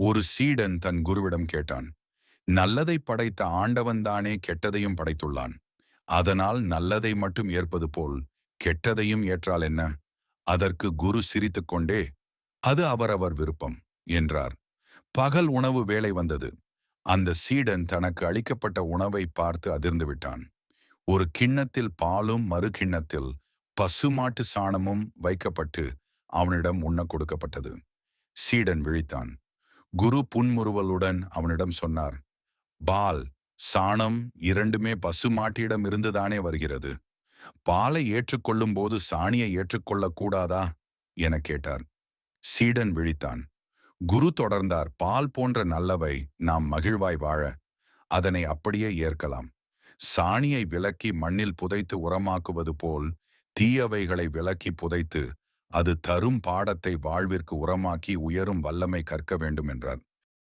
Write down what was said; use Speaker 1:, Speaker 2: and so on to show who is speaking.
Speaker 1: ஒரு சீடன் தன் குருவிடம் கேட்டான், நல்லதை படைத்த ஆண்டவன்தானே கெட்டதையும் படைத்துள்ளான். அதனால் நல்லதை மட்டும் ஏற்பது போல் கெட்டதையும் ஏற்றால் என்ன? அதற்கு குரு சிரித்துக்கொண்டே, அது அவரவர் விருப்பம் என்றார். பகல் உணவு வேளை வந்தது. அந்த சீடன் தனக்கு அளிக்கப்பட்ட உணவை பார்த்து அதிர்ந்து விட்டான். ஒரு கிண்ணத்தில் பாலும் மறு கிண்ணத்தில் பசுமாட்டு சாணமும் வைக்கப்பட்டு அவனிடம் உண்ண கொடுக்கப்பட்டது. சீடன் விழித்தான். குரு புன்முறுவலுடன் அவனிடம் சொன்னார், பால், சாணம் இரண்டுமே பசுமாட்டியிடம் இருந்துதானே வருகிறது. பாலை ஏற்றுக்கொள்ளும் போது சாணியை ஏற்றுக்கொள்ளக் கூடாதா என கேட்டார். சீடன் விழித்தான். குரு தொடர்ந்தார், பால் போன்ற நல்லவை நாம் மகிழ்வாய் வாழ அதனை அப்படியே ஏற்கலாம். சாணியை விலக்கி மண்ணில் புதைத்து உரமாக்குவது போல் தீயவைகளை விலக்கி புதைத்து அது தரும் பாடத்தை வாழ்விற்கு உரமாக்கி உயரும் வல்லமை கற்க வேண்டும் என்றார்.